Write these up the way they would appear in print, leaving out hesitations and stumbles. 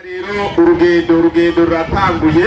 Rero urugendo ruratanguye.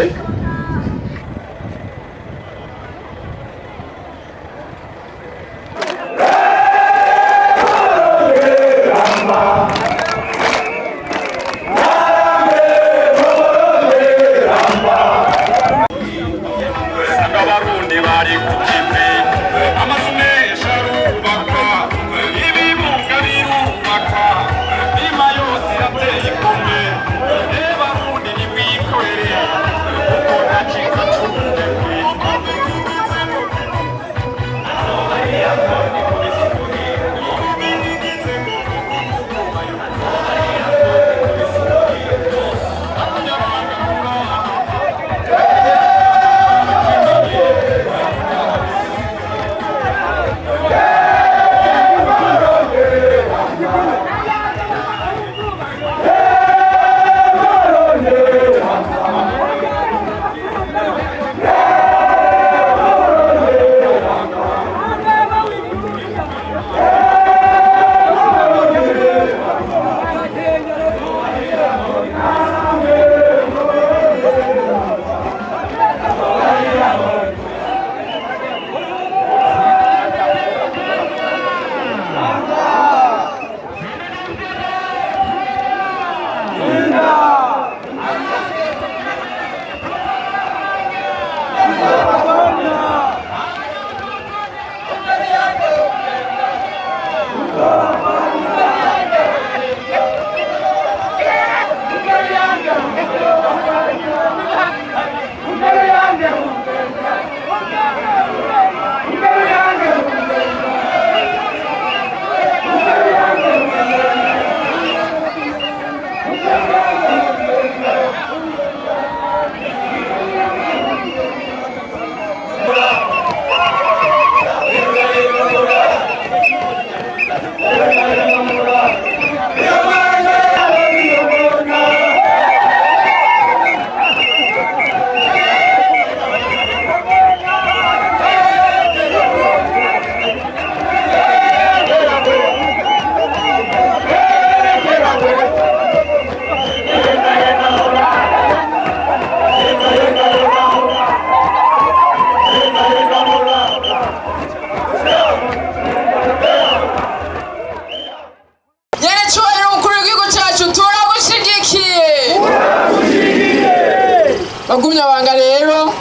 Abagumyabanga rero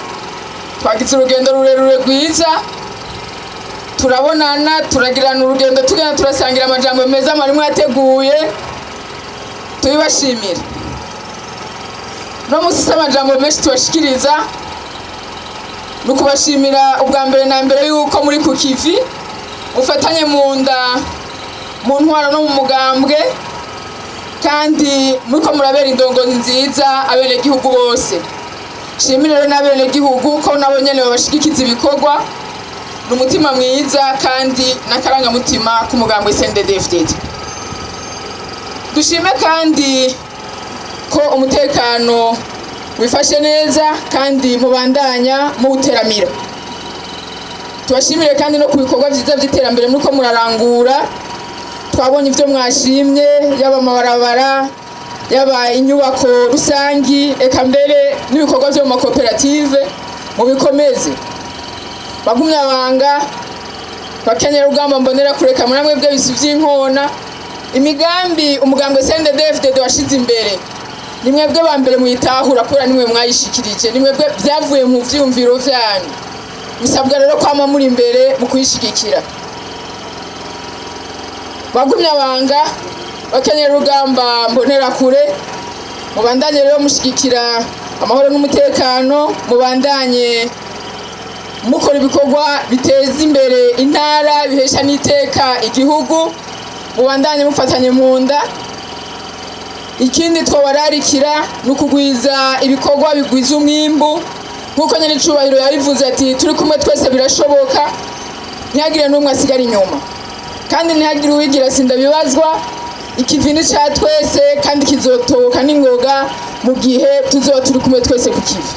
twagize urugendo rurerure rwiza, turabonana turagirana urugendo tugenda turasangira amajambo meza marimwe yateguye, tubibashimira. No musisa amajambo menshi tubashikiriza nukubashimira ubwa mbere na mbere yuko muri ku kivi ufatanye mu nda mu ntwaro no mu mugambwe, kandi muriko murabera indongozi nziza abene gihugu bose. Shimira rero n'abene gihugu ko nabo nyene babashigikiza ibikorwa n'umutima mwiza kandi nakaranga mutima ku mugambwe Cndd-Fdd. Dushime kandi ko umutekano wifashe neza kandi mubandanya mu guteramira. Tubashimire kandi no ku bikorwa vyiza vy'iterambere muriko murarangura. Twabonye ivyo mwashimye, yaba amabarabara, yaba inyubako rusangi, eka mbere n'ibikorwa vyo mu makoperative mu bikomeze. Bagumyabanga bakenyera urugamba mbonera kureka muri amwe bw'ibisi vy'inkona, imigambi umugambwe Cndd-Fdd washize imbere. Nimwe bwe ba mbere muyitahura kubera nimwe mwayishikirije, nimwe bwe byavuye mu vyumviro vyanyu. Bisabwa rero kwama muri imbere mu kuyishigikira. Bagumyabanga bakenyera urugamba mbonera kure, mubandanye rero mushigikira amahoro n'umutekano, mubandanye mukora ibikorwa biteza imbere intara bihesha n'iteka igihugu, mubandanye mufatanye mu nda. Ikindi twabararikira nukugwiza ibikorwa bigwiza umwimbu, nkuko nyene icubahiro yabivuze ati turi kumwe twese birashoboka, ntihagire n'umwe asigara inyuma kandi ntihagire uwigira sindabibazwa. Ikivini ca twese kandi kizotoka n'ingoga mu gihe tuzoba turi kumwe twese ku kivi.